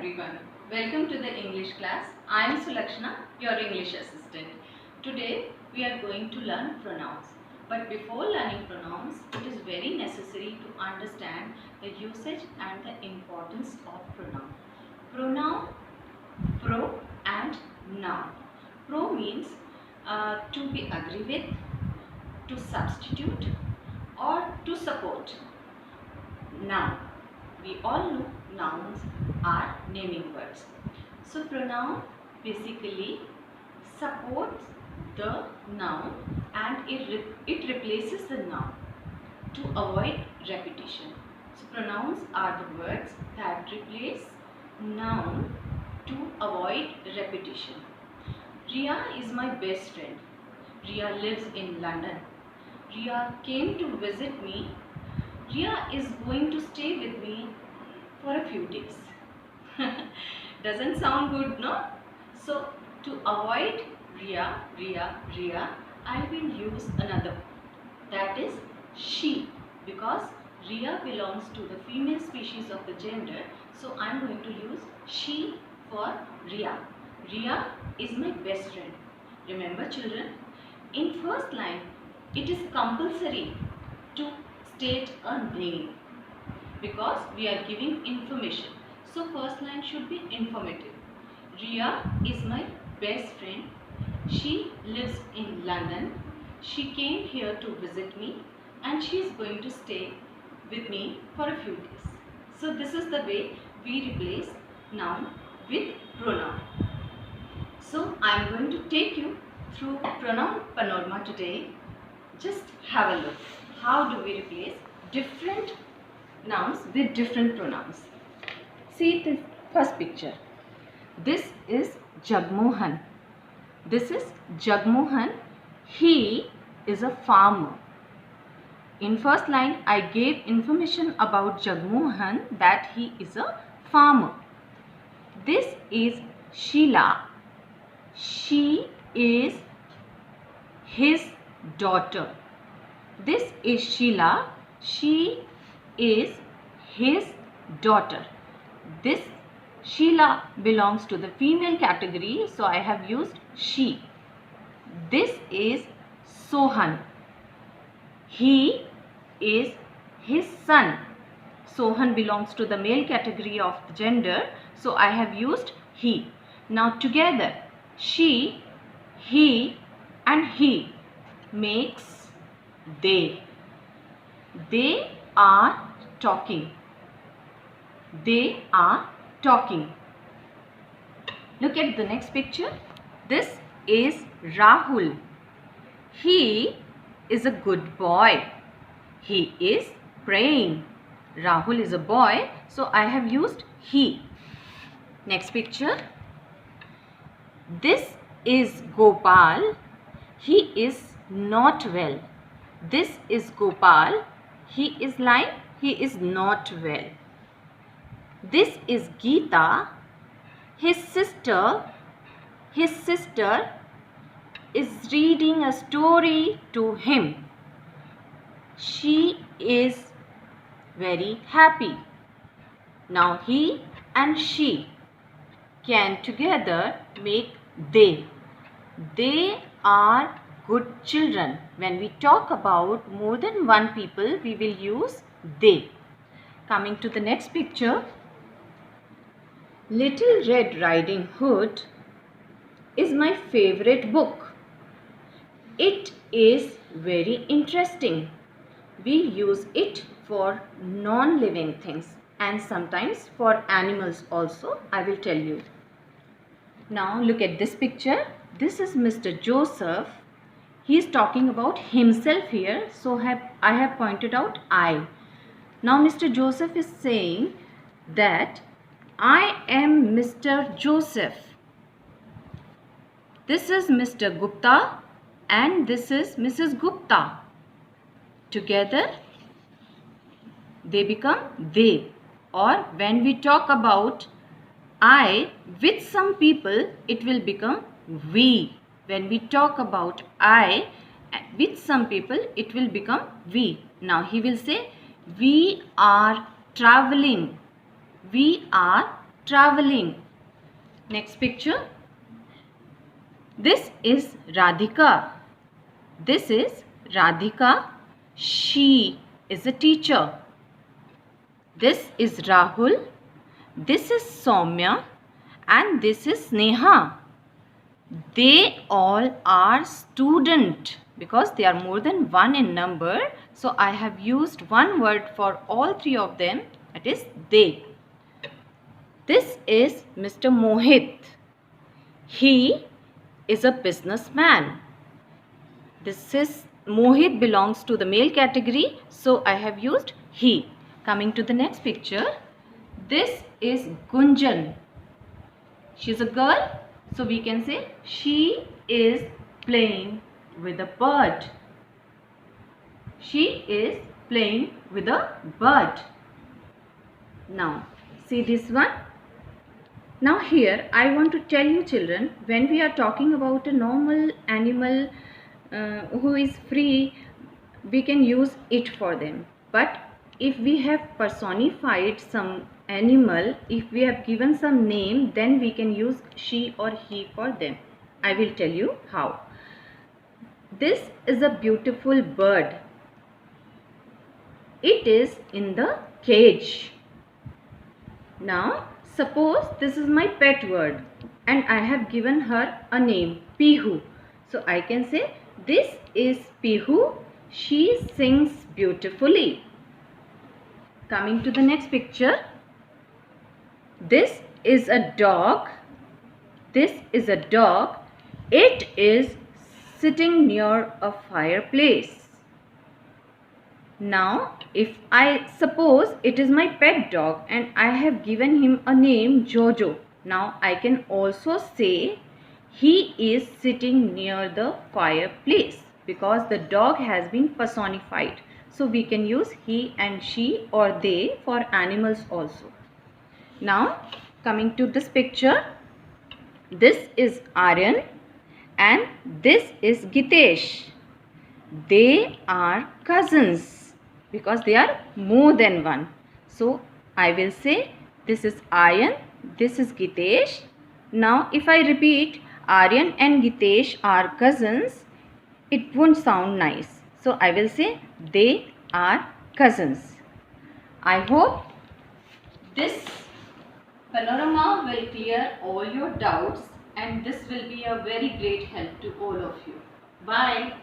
everyone. Welcome to the English class. I am Sulakshana, your English assistant. Today we are going to learn pronouns. But before learning pronouns, it is very necessary to understand the usage and the importance of pronoun. Pronoun, pro and noun. Pro means to be agree with, to substitute or to support. Noun. We all know nouns are naming words. So pronoun basically supports the noun and it replaces the noun to avoid repetition. So pronouns are the words that replace noun to avoid repetition. Ria is my best friend. Ria lives in London. Ria came to visit me. Ria is going to stay with me for a few days. Doesn't sound good, no? So to avoid Ria, I will use another, that is she, because Ria belongs to the female species of the gender. So I am going to use she for Ria. Ria is my best friend. Remember children, in first line it is compulsory to state a name because we are giving information. So first line should be informative. Ria is my best friend. She lives in London. She came here to visit me and she is going to stay with me for a few days. So this is the way we replace noun with pronoun. So I am going to take you through pronoun panorama today. Just have a look. How do we replace different nouns with different pronouns? See the first picture. This is Jagmohan. This is Jagmohan. He is a farmer. In first line, I gave information about Jagmohan that he is a farmer. This is Sheila. She is his daughter. This is Sheila. She is his daughter. This Sheila belongs to the female category, so I have used she. This is Sohan. He is his son. Sohan belongs to the male category of the gender, so I have used he. Now together, she, he and he makes they. They are talking. They are talking. Look at the next picture. This is Rahul. He is a good boy. He is praying. Rahul is a boy, so I have used he. Next picture. This is Gopal. He is not well. This is Gopal. He is lying. He is not well. This is Geeta. His sister is reading a story to him. She is very happy. Now he and she can together make they. They are good children. When we talk about more than one people, we will use they. Coming to the next picture. Little Red Riding Hood is my favorite book. It is very interesting. We use it for non-living things and sometimes for animals also. I will tell you. Now look at this picture. This is Mr. Joseph. He is talking about himself here. So I have pointed out I. Now Mr. Joseph is saying that I am Mr. Joseph. This is Mr. Gupta and this is Mrs. Gupta. Together they become they. Or when we talk about I with some people, it will become we. When we talk about I with some people, it will become we. Now he will say, we are traveling. We are traveling. Next picture. This is Radhika. This is Radhika. She is a teacher. This is Rahul. This is Soumya. And this is Sneha. They all are student because they are more than one in number. So I have used one word for all three of them. That is they. This is Mr. Mohit. He is a businessman. This is Mohit belongs to the male category. So I have used he. Coming to the next picture. This is Gunjan. She is a girl. So we can say she is playing with a bird. She is playing with a bird. Now see this one. Now here I want to tell you children, when we are talking about a normal animal who is free, we can use it for them. But if we have personified some animal, if we have given some name, then we can use she or he for them. I will tell you how. This is a beautiful bird. It is in the cage. Now suppose this is my pet bird and I have given her a name, Pihu. So I can say this is Pihu. She sings beautifully. Coming to the next picture. This is a dog. This is a dog. It is sitting near a fireplace. Now, if I suppose it is my pet dog and I have given him a name Jojo. Now, I can also say he is sitting near the fireplace because the dog has been personified. So, we can use he and she or they for animals also. Now, coming to this picture. This is Aryan and this is Gitesh. They are cousins because they are more than one. So I will say this is Aryan, this is Gitesh. Now if I repeat Aryan and Gitesh are cousins, it won't sound nice. So I will say they are cousins. I hope this panorama will clear all your doubts and this will be a very great help to all of you. Bye.